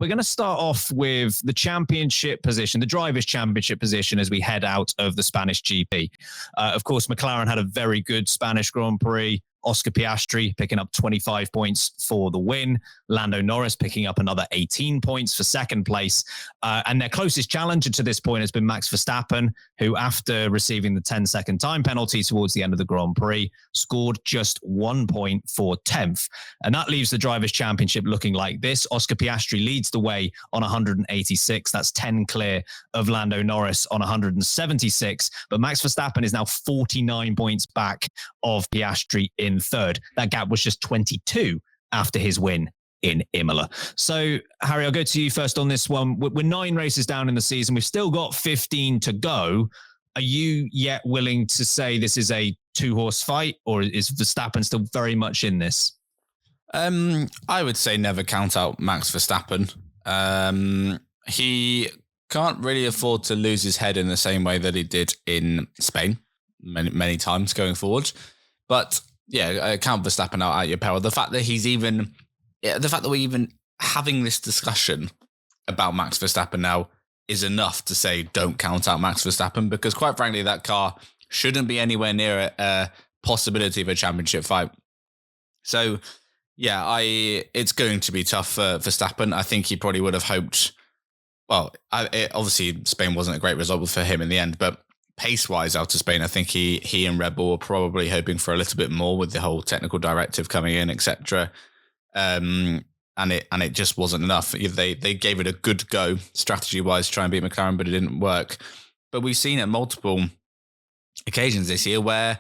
We're going to start off with the championship position, the drivers' championship position, as we head out of the Spanish GP. Of course, McLaren had a very good Spanish Grand Prix. Oscar Piastri picking up 25 points for the win. Lando Norris picking up another 18 points for second place. And their closest challenger to this point has been Max Verstappen, who, after receiving the 10-second time penalty towards the end of the Grand Prix, scored just 1 point for 10th. And that leaves the Drivers' Championship looking like this. Oscar Piastri leads the way on 186. That's 10 clear of Lando Norris on 176. But Max Verstappen is now 49 points back of Piastri in third. That gap was just 22 after his win in Imola. So, Harry, I'll go to you first on this one. We're 9 races down in the season. We've still got 15 to go. Are you yet willing to say this is a 2-horse fight, or is Verstappen still very much in this? I would say never count out Max Verstappen. He can't really afford to lose his head in the same way that he did in Spain many times going forward. But yeah, count Verstappen out at your peril. The fact that we're even having this discussion about Max Verstappen now is enough to say don't count out Max Verstappen, because quite frankly, that car shouldn't be anywhere near a possibility of a championship fight. So yeah, it's going to be tough for Verstappen. I think he probably would have hoped. Well, obviously Spain wasn't a great result for him in the end, but pace-wise out of Spain, I think he and Red Bull were probably hoping for a little bit more with the whole technical directive coming in, etc. And it just wasn't enough. They gave it a good go strategy-wise to try and beat McLaren, but it didn't work. But we've seen at multiple occasions this year where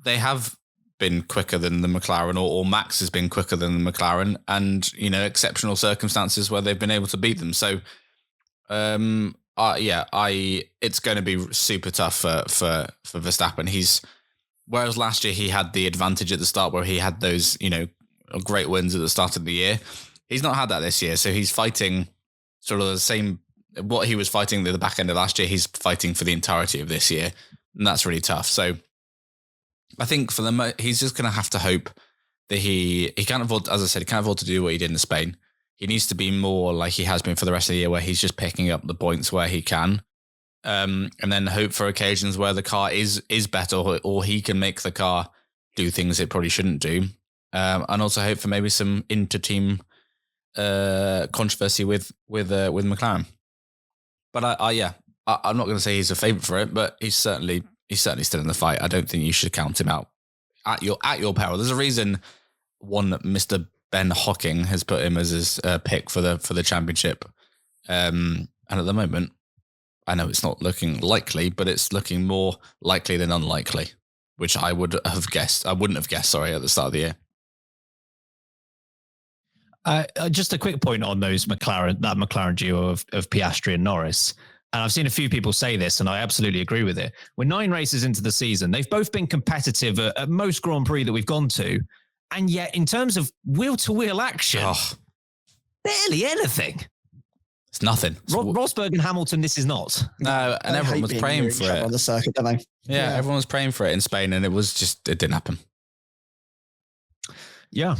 they have been quicker than the McLaren, or Max has been quicker than the McLaren, and exceptional circumstances where they've been able to beat them. So it's going to be super tough for Verstappen. Whereas last year he had the advantage at the start where he had those, great wins at the start of the year. He's not had that this year. So he's fighting sort of the same, what he was fighting at the back end of last year, he's fighting for the entirety of this year. And that's really tough. So I think for he's just going to have to hope that he can't afford, as I said, he can't afford to do what he did in Spain. He needs to be more like he has been for the rest of the year, where he's just picking up the points where he can. And then hope for occasions where the car is better, or he can make the car do things it probably shouldn't do. And also hope for maybe some inter-team controversy with McLaren. But I'm not going to say he's a favourite for it, but he's certainly still in the fight. I don't think you should count him out at your peril. There's a reason one Mr. Ben Hocking has put him as his pick for the championship. And at the moment, I know it's not looking likely, but it's looking more likely than unlikely, which I wouldn't have guessed, at the start of the year. Just a quick point on that McLaren duo of Piastri and Norris. And I've seen a few people say this, and I absolutely agree with it. We're 9 races into the season. They've both been competitive at most Grand Prix that we've gone to. And yet, in terms of wheel-to-wheel action, barely anything. It's nothing. Rosberg and Hamilton, this is not. No, and everyone was praying for it. On the circuit, don't they? Yeah, everyone was praying for it in Spain, and it didn't happen. Yeah.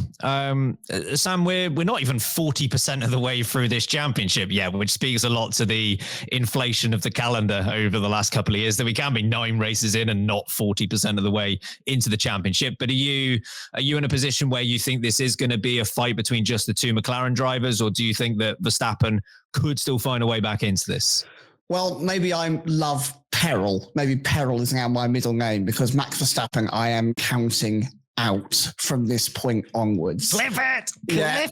Sam, we're not even 40% of the way through this championship yet, which speaks a lot to the inflation of the calendar over the last couple of years, that we can be 9 races in and not 40% of the way into the championship. But are you in a position where you think this is going to be a fight between just the 2 McLaren drivers, or do you think that Verstappen could still find a way back into this? Well, maybe I love peril. Maybe peril is now my middle name, because Max Verstappen, I am counting out from this point onwards. Flip it! Yeah.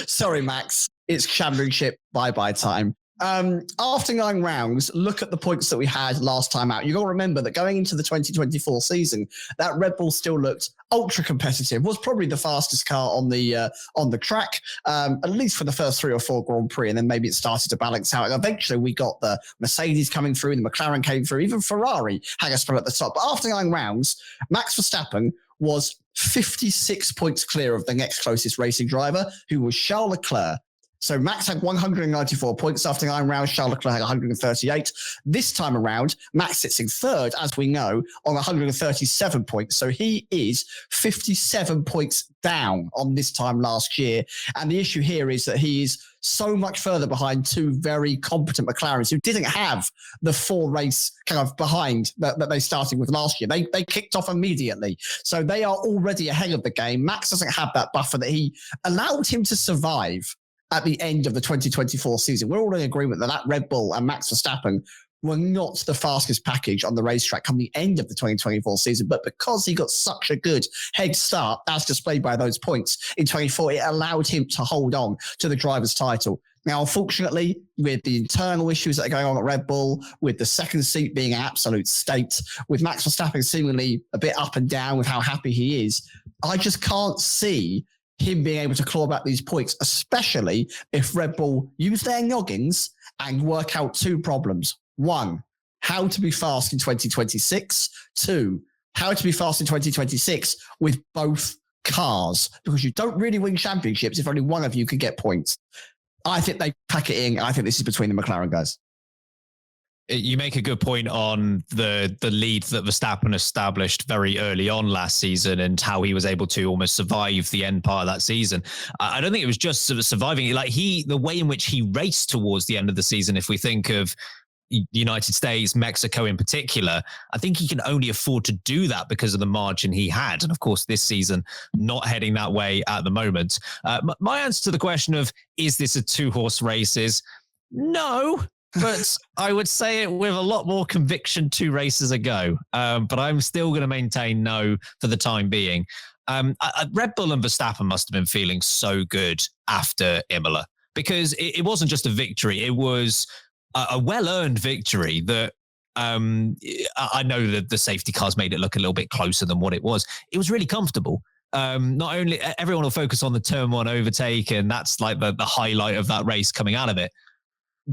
Sorry, Max. It's championship bye-bye time. After 9 rounds, look at the points that we had last time out. You've got to remember that going into the 2024 season, that Red Bull still looked ultra competitive, was probably the fastest car on the track, at least for the first 3 or 4 Grand Prix, and then maybe it started to balance out. And eventually we got the Mercedes coming through, the McLaren came through, even Ferrari had a spot at the top. But after 9 rounds, Max Verstappen was 56 points clear of the next closest racing driver, who was Charles Leclerc. So Max had 194 points after 9 rounds. Charles Leclerc had 138. This time around, Max sits in third, as we know, on 137 points. So he is 57 points down on this time last year. And the issue here is that he is so much further behind two very competent McLarens who didn't have the 4 race kind of behind that they started with last year. They kicked off immediately. So they are already ahead of the game. Max doesn't have that buffer that he allowed him to survive at the end of the 2024 season. We're all in agreement that Red Bull and Max Verstappen were not the fastest package on the racetrack come the end of the 2024 season, but because he got such a good head start, as displayed by those points in 24, it allowed him to hold on to the driver's title. Now, unfortunately, with the internal issues that are going on at Red Bull, with the second seat being an absolute state, with Max Verstappen seemingly a bit up and down with how happy he is, I just can't see him being able to claw back these points, especially if Red Bull use their noggins and work out 2 problems. 1, how to be fast in 2026. 2, how to be fast in 2026 with both cars, because you don't really win championships if only one of you can get points. I think they pack it in. I think this is between the McLaren guys. You make a good point on the lead that Verstappen established very early on last season and how he was able to almost survive the end part of that season. I don't think it was just sort of surviving it. Like the way in which he raced towards the end of the season, if we think of United States, Mexico in particular, I think he can only afford to do that because of the margin he had. And of course, this season, not heading that way at the moment. My answer to the question of, is this a 2-horse race is no. But I would say it with a lot more conviction 2 races ago. But I'm still going to maintain no for the time being. Red Bull and Verstappen must have been feeling so good after Imola, because it wasn't just a victory. It was a well-earned victory that I know that the safety cars made it look a little bit closer than what it was. It was really comfortable. Not only everyone will focus on the turn 1 overtake, and that's like the highlight of that race coming out of it.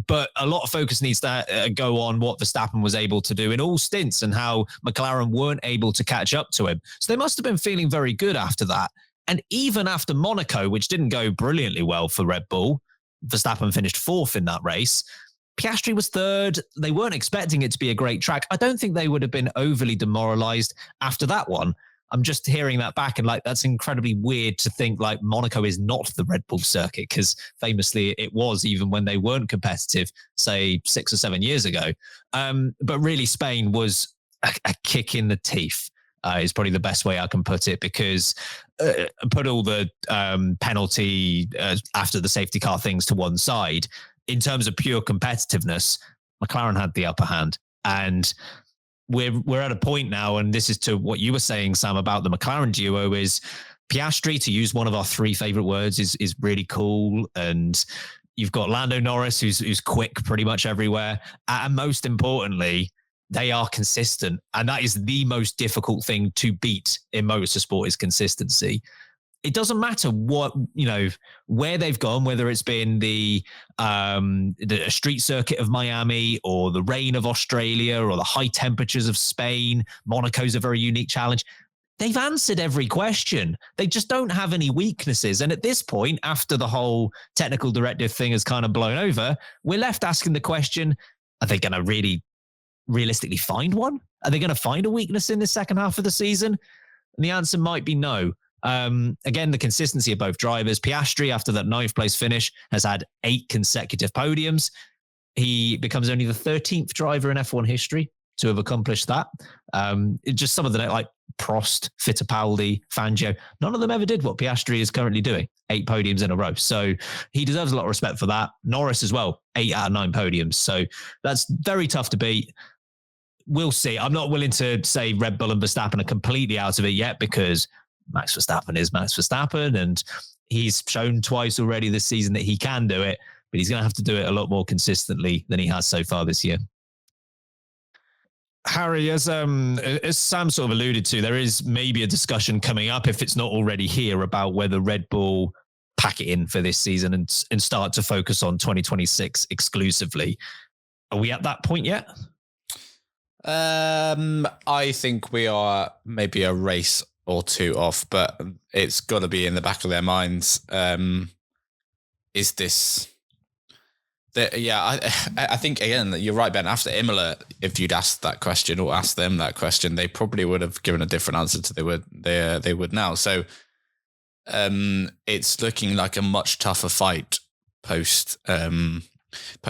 But a lot of focus needs to go on what Verstappen was able to do in all stints and how McLaren weren't able to catch up to him. So they must have been feeling very good after that. And even after Monaco, which didn't go brilliantly well for Red Bull, Verstappen finished 4th in that race. Piastri was 3rd. They weren't expecting it to be a great track. I don't think they would have been overly demoralized after that one. I'm just hearing that back and like, that's incredibly weird to think like Monaco is not the Red Bull circuit, because famously it was even when they weren't competitive, say 6 or 7 years ago. But really Spain was a kick in the teeth is probably the best way I can put it, because put all the penalty after the safety car things to one side. In terms of pure competitiveness, McLaren had the upper hand. And we're at a point now, and this is to what you were saying, Sam, about the McLaren duo, is Piastri, to use one of our 3 favorite words, is really cool. And you've got Lando Norris, who's quick pretty much everywhere. And most importantly, they are consistent. And that is the most difficult thing to beat in motorsport, is consistency. It doesn't matter what, where they've gone, whether it's been the street circuit of Miami or the rain of Australia or the high temperatures of Spain. Monaco's a very unique challenge. They've answered every question. They just don't have any weaknesses. And at this point, after the whole technical directive thing has kind of blown over, we're left asking the question, are they going to really realistically find one? Are they going to find a weakness in the second half of the season? And the answer might be no. Again, the consistency of both drivers. Piastri, after that 9th place finish, has had 8 consecutive podiums. He becomes only the 13th driver in F1 history to have accomplished that. Just some of the, like Prost, Fittipaldi, Fangio, none of them ever did what Piastri is currently doing. 8 podiums in a row. So he deserves a lot of respect for that. Norris as well, 8 out of 9 podiums. So that's very tough to beat. We'll see. I'm not willing to say Red Bull and Verstappen are completely out of it yet, because Max Verstappen is Max Verstappen, and he's shown twice already this season that he can do it, but he's going to have to do it a lot more consistently than he has so far this year. Harry, as Sam sort of alluded to, there is maybe a discussion coming up, if it's not already here, about whether Red Bull pack it in for this season and start to focus on 2026 exclusively. Are we at that point yet? I think we are maybe a race or 2 off, but it's got to be in the back of their minds. is this? I think again you're right, Ben. After Imola, if you'd asked that question or asked them that question, they probably would have given a different answer to they would now. So it's looking like a much tougher fight post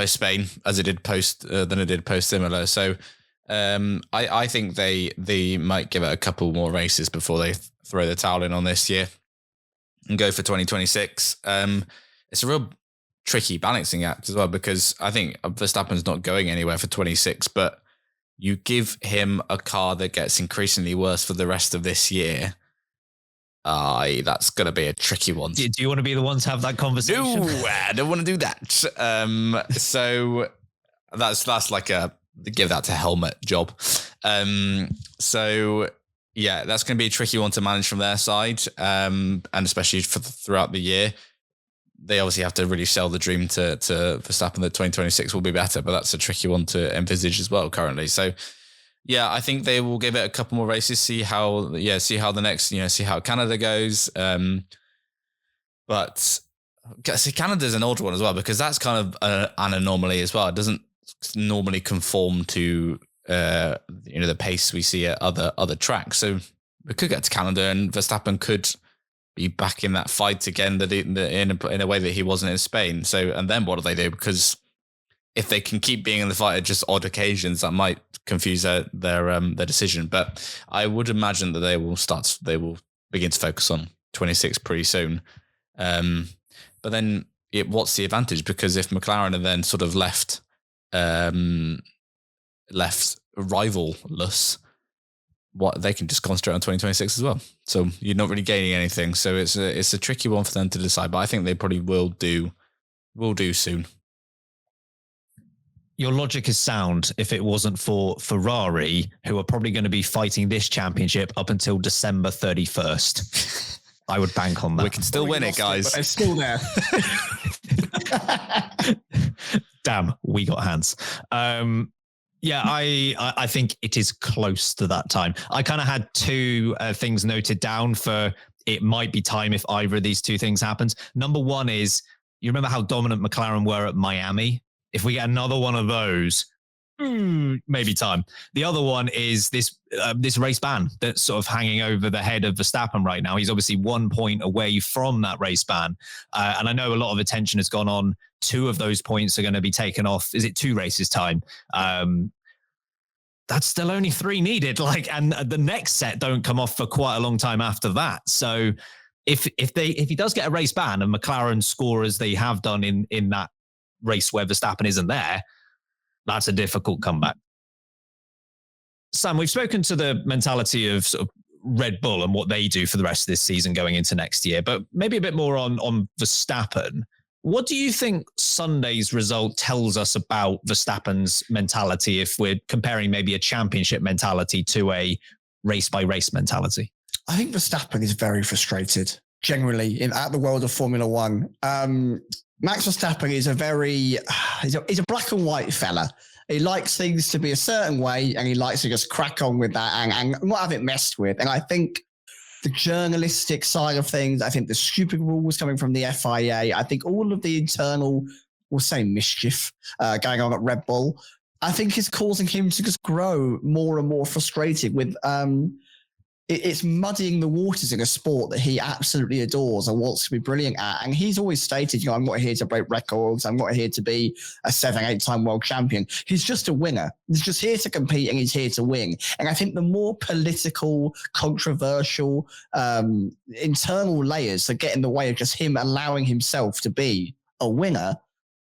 Spain as it did than it did post Imola. So I think they might give it a couple more races before they throw the towel in on this year and go for 2026. It's a real tricky balancing act as well, because I think Verstappen's not going anywhere for 26, but you give him a car that gets increasingly worse for the rest of this year. That's going to be a tricky one. Do you want to be the one to have that conversation? No, I don't want to do that. So that's like a give that to Helmet job. So yeah, that's going to be a tricky one to manage from their side, and especially throughout the year. They obviously have to really sell the dream to Verstappen that 2026 will be better, but that's a tricky one to envisage as well currently. So yeah, I think they will give it a couple more races, see how the next, see how Canada goes. But see, Canada's an odd one as well, because that's kind of an anomaly as well. It doesn't normally conform to the pace we see at other tracks. So we could get to Canada and Verstappen could be back in that fight again in a way that he wasn't in Spain. So, and then what do they do? Because if they can keep being in the fight at just odd occasions, that might confuse their decision. But I would imagine that they will begin to focus on 26 pretty soon. But then what's the advantage? Because if McLaren are then sort of left rivalless, what they can just concentrate on 2026 as well. So you're not really gaining anything. So it's a tricky one for them to decide. But I think they probably will do soon. Your logic is sound if it wasn't for Ferrari, who are probably going to be fighting this championship up until December 31st. I would bank on that. We can still win it, guys. But they're still there. Damn, we got hands. Yeah, I think it is close to that time. I kind of had two things noted down for it might be time if either of these two things happens. Number one is, you remember how dominant McLaren were at Miami? If we get another one of those, maybe time. The other one is this race ban that's sort of hanging over the head of Verstappen right now. He's obviously 1 point away from that race ban. And I know a lot of attention has gone on. 2 of those points are going to be taken off. Is it 2 races time? That's still only 3 needed. And the next set don't come off for quite a long time after that. So if he does get a race ban and McLaren score as they have done in that race where Verstappen isn't there, that's a difficult comeback. Sam, we've spoken to the mentality of sort of Red Bull and what they do for the rest of this season going into next year, but maybe a bit more on Verstappen. What do you think Sunday's result tells us about Verstappen's mentality if we're comparing maybe a championship mentality to a race-by-race mentality? I think Verstappen is very frustrated, generally, at the world of Formula One. Max Verstappen is he's a black and white fella. He likes things to be a certain way and he likes to just crack on with that and not have it messed with. And I think the journalistic side of things, I think the stupid rules coming from the FIA, I think all of the internal, we'll say mischief going on at Red Bull, I think is causing him to just grow more and more frustrated with it's muddying the waters in a sport that he absolutely adores and wants to be brilliant at. And he's always stated, I'm not here to break records. I'm not here to be a 7-8-time world champion. He's just a winner. He's just here to compete and he's here to win. And I think the more political, controversial, internal layers that get in the way of just him allowing himself to be a winner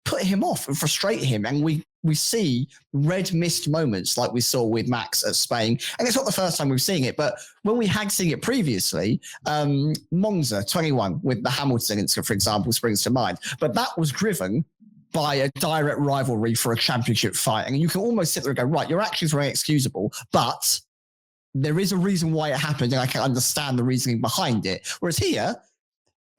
put him off and frustrate him. And we see red mist moments like we saw with Max at Spain. And it's not the first time we've seen it, but when we had seen it previously, Monza 21 with the Hamilton incident, for example, springs to mind. But that was driven by a direct rivalry for a championship fight. And you can almost sit there and go, right, your actions were inexcusable, but there is a reason why it happened and I can understand the reasoning behind it. Whereas here,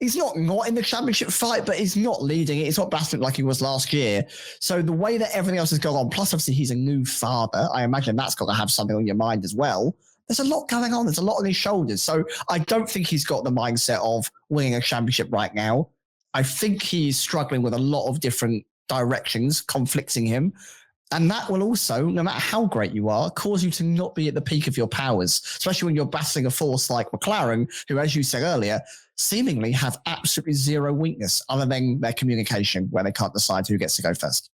he's not in the championship fight, but he's not leading it. He's not battling like he was last year. So the way that everything else has gone on, plus obviously he's a new father, I imagine that's got to have something on your mind as well. There's a lot going on. There's a lot on his shoulders. So I don't think he's got the mindset of winning a championship right now. I think he's struggling with a lot of different directions conflicting him. And that will also, no matter how great you are, cause you to not be at the peak of your powers, especially when you're battling a force like McLaren, who, as you said earlier, seemingly have absolutely zero weakness other than their communication, where they can't decide who gets to go first.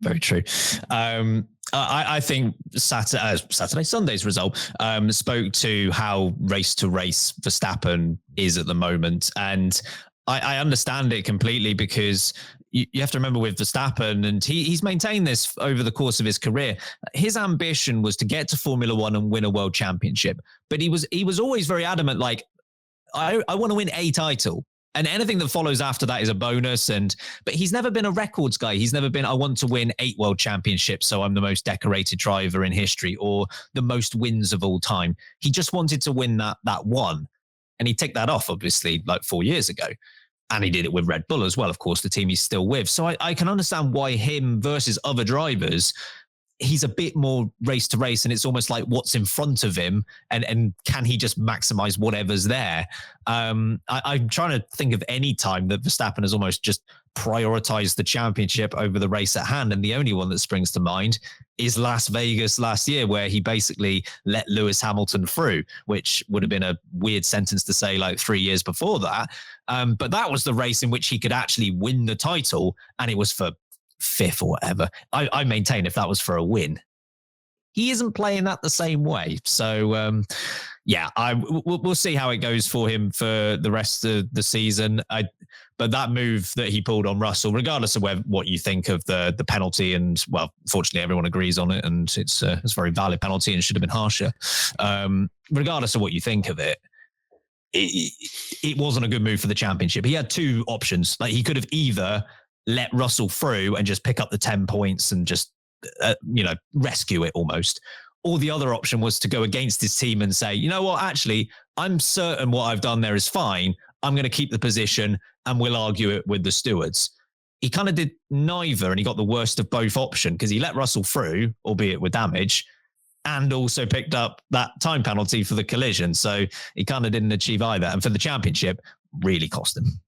Very true. I think Sunday's result spoke to how race to race Verstappen is at the moment. And I understand it completely, because you have to remember with Verstappen, and he's maintained this over the course of his career, his ambition was to get to Formula One and win a world championship. But he was always very adamant, like, I want to win a title. And anything that follows after that is a bonus. But he's never been a records guy. He's never been, I want to win 8 world championships, so I'm the most decorated driver in history, or the most wins of all time. He just wanted to win that one. And he ticked that off, obviously, like 4 years ago. And he did it with Red Bull as well, of course, the team he's still with. So I can understand why him versus other drivers, he's a bit more race to race, and it's almost like what's in front of him, and can he just maximize whatever's there? I'm trying to think of any time that Verstappen has almost just prioritized the championship over the race at hand, and the only one that springs to mind is Las Vegas last year, where he basically let Lewis Hamilton through, which would have been a weird sentence to say like 3 years before that. But that was the race in which he could actually win the title, and it was for 5th or whatever. I maintain if that was for a win. He isn't playing that the same way. So, we'll see how it goes for him for the rest of the season. But that move that he pulled on Russell, regardless of what you think of the penalty, and well, fortunately everyone agrees on it, and it's a very valid penalty and should have been harsher. Regardless of what you think of it, it wasn't a good move for the championship. He had 2 options. Like, he could have either let Russell through and just pick up the 10 points and just, rescue it almost. Or the other option was to go against his team and say, you know what, actually, I'm certain what I've done there is fine. I'm going to keep the position and we'll argue it with the stewards. He kind of did neither, and he got the worst of both options, because he let Russell through, albeit with damage, and also picked up that time penalty for the collision. So he kind of didn't achieve either. And for the championship, really cost him.